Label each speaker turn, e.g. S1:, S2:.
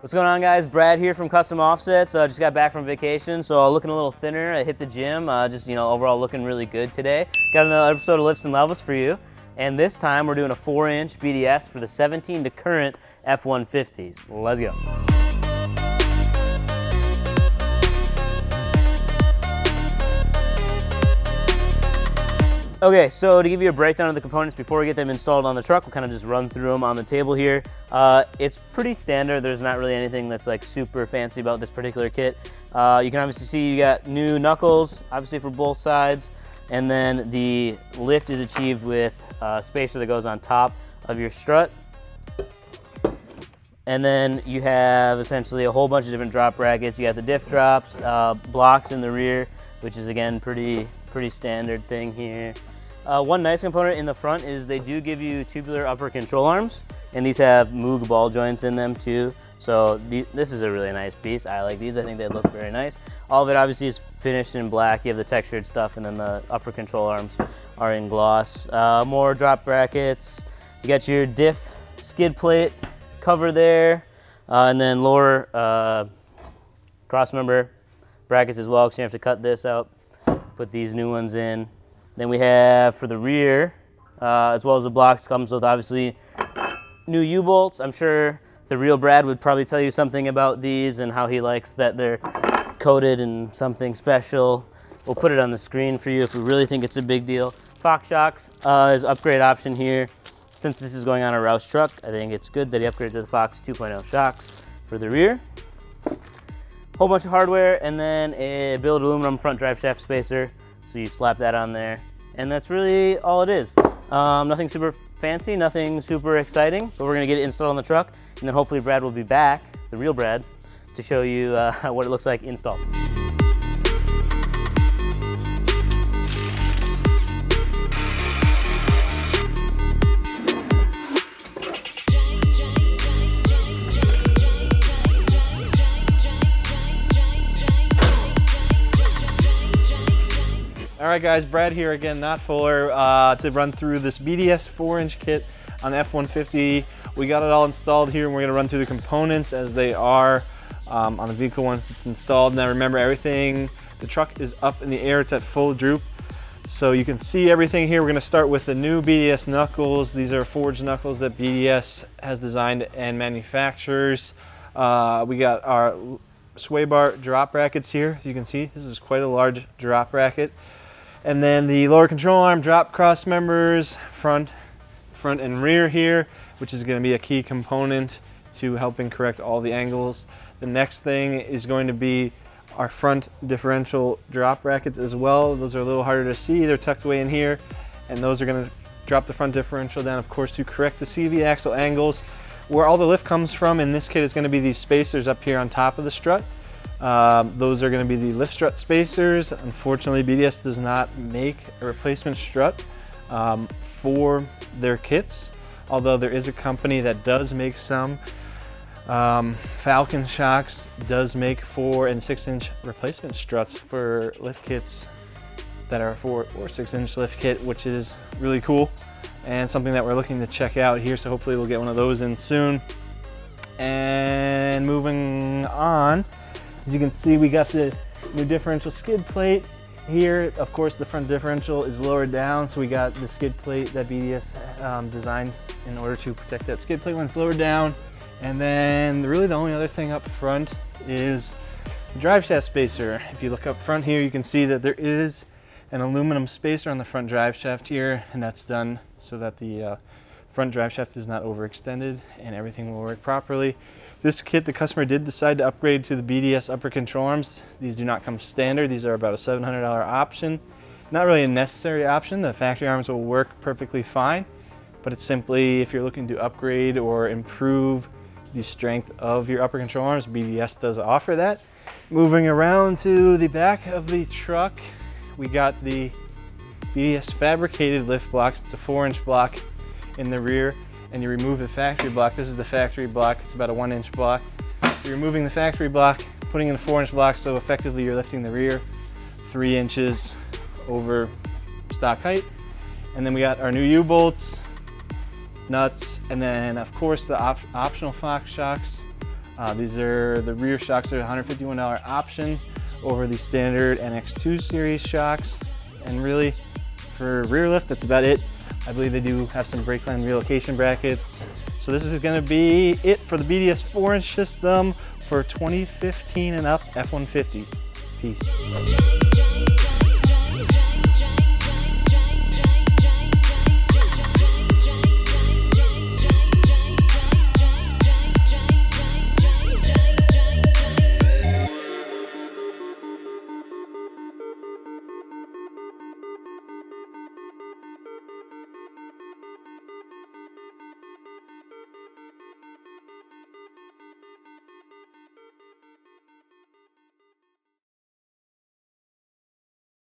S1: What's going on, guys? Brad here from Custom Offsets. Just got back from vacation, so looking a little thinner. I hit the gym, overall looking really good today. Got another episode of Lifts and Levels for you, and this time we're doing a 4-inch BDS for the 17 to current F150s. Let's go. Okay, so to give you a breakdown of the components before we get them installed on the truck, we'll kind of just run through them on the table here. It's pretty standard. There's not really anything that's like super fancy about this particular kit. You can obviously see you got new knuckles, obviously for both sides, and then the lift is achieved with a spacer that goes on top of your strut. And then you have essentially a whole bunch of different drop brackets. You got the diff drops, blocks in the rear, which is again pretty standard thing here. One nice component in the front is they do give you tubular upper control arms, and these have Moog ball joints in them too. So this is a really nice piece. I like these. I think they look very nice. All of it obviously is finished in black. You have the textured stuff, and then the upper control arms are in gloss. More drop brackets. You got your diff skid plate cover there, and then lower cross member brackets as well, because you have to cut this out, put these new ones in. Then we have for the rear, as well as the blocks, comes with obviously new U-bolts. I'm sure the real Brad would probably tell you something about these and how he likes that they're coated in something special. We'll put it on the screen for you if we really think it's a big deal. Fox shocks is an upgrade option here. Since this is going on a Roush truck, I think it's good that he upgraded to the Fox 2.0 shocks for the rear. Whole bunch of hardware, and then a billet aluminum front drive shaft spacer. So you slap that on there, and that's really all it is. Nothing super fancy, nothing super exciting, but we're gonna get it installed on the truck, and then hopefully Brad will be back, the real Brad, to show you what it looks like installed.
S2: All right, guys, Brad here again, not Fuller, to run through this BDS 4-inch kit on the F150. We got it all installed here, and we're gonna run through the components as they are on the vehicle once it's installed. Now remember, everything, the truck is up in the air, it's at full droop. So you can see everything here. We're gonna start with the new BDS knuckles. These are forged knuckles that BDS has designed and manufactures. We got our sway bar drop brackets here. As you can see, this is quite a large drop bracket. And then the lower control arm drop cross members, front and rear here, which is going to be a key component to helping correct all the angles. The next thing is going to be our front differential drop brackets as well. Those are a little harder to see. They're tucked away in here, and those are going to drop the front differential down, of course, to correct the CV axle angles. Where all the lift comes from in this kit is going to be these spacers up here on top of the strut. Those are going to be the lift strut spacers. Unfortunately, BDS does not make a replacement strut for their kits, although there is a company that does make some. Falcon Shocks does make 4- and 6-inch replacement struts for lift kits that are 4- or 6-inch lift kit, which is really cool and something that we're looking to check out here. So hopefully we'll get one of those in soon. And moving on, as you can see, we got the new differential skid plate here. Of course, the front differential is lowered down, so we got the skid plate that BDS designed in order to protect that skid plate when it's lowered down. And then really the only other thing up front is the drive shaft spacer. If you look up front here, you can see that there is an aluminum spacer on the front drive shaft here, and that's done so that the front drive shaft is not overextended and everything will work properly. This kit, the customer did decide to upgrade to the BDS upper control arms. These do not come standard. These are about a $700 option. Not really a necessary option. The factory arms will work perfectly fine, but it's simply if you're looking to upgrade or improve the strength of your upper control arms, BDS does offer that. Moving around to the back of the truck, we got the BDS fabricated lift blocks. It's a 4-inch block in the rear, and you remove the factory block. This is the factory block. It's about a 1-inch block. You're removing the factory block, putting in a 4-inch block, so effectively you're lifting the rear 3 inches over stock height. And then we got our new U-bolts, nuts, and then of course the optional Fox shocks. These are the rear shocks are $151 option over the standard NX2 series shocks. And really, for rear lift, that's about it. I believe they do have some brake line relocation brackets. So this is going to be it for the BDS 4-inch system for 2015 and up F-150. Peace.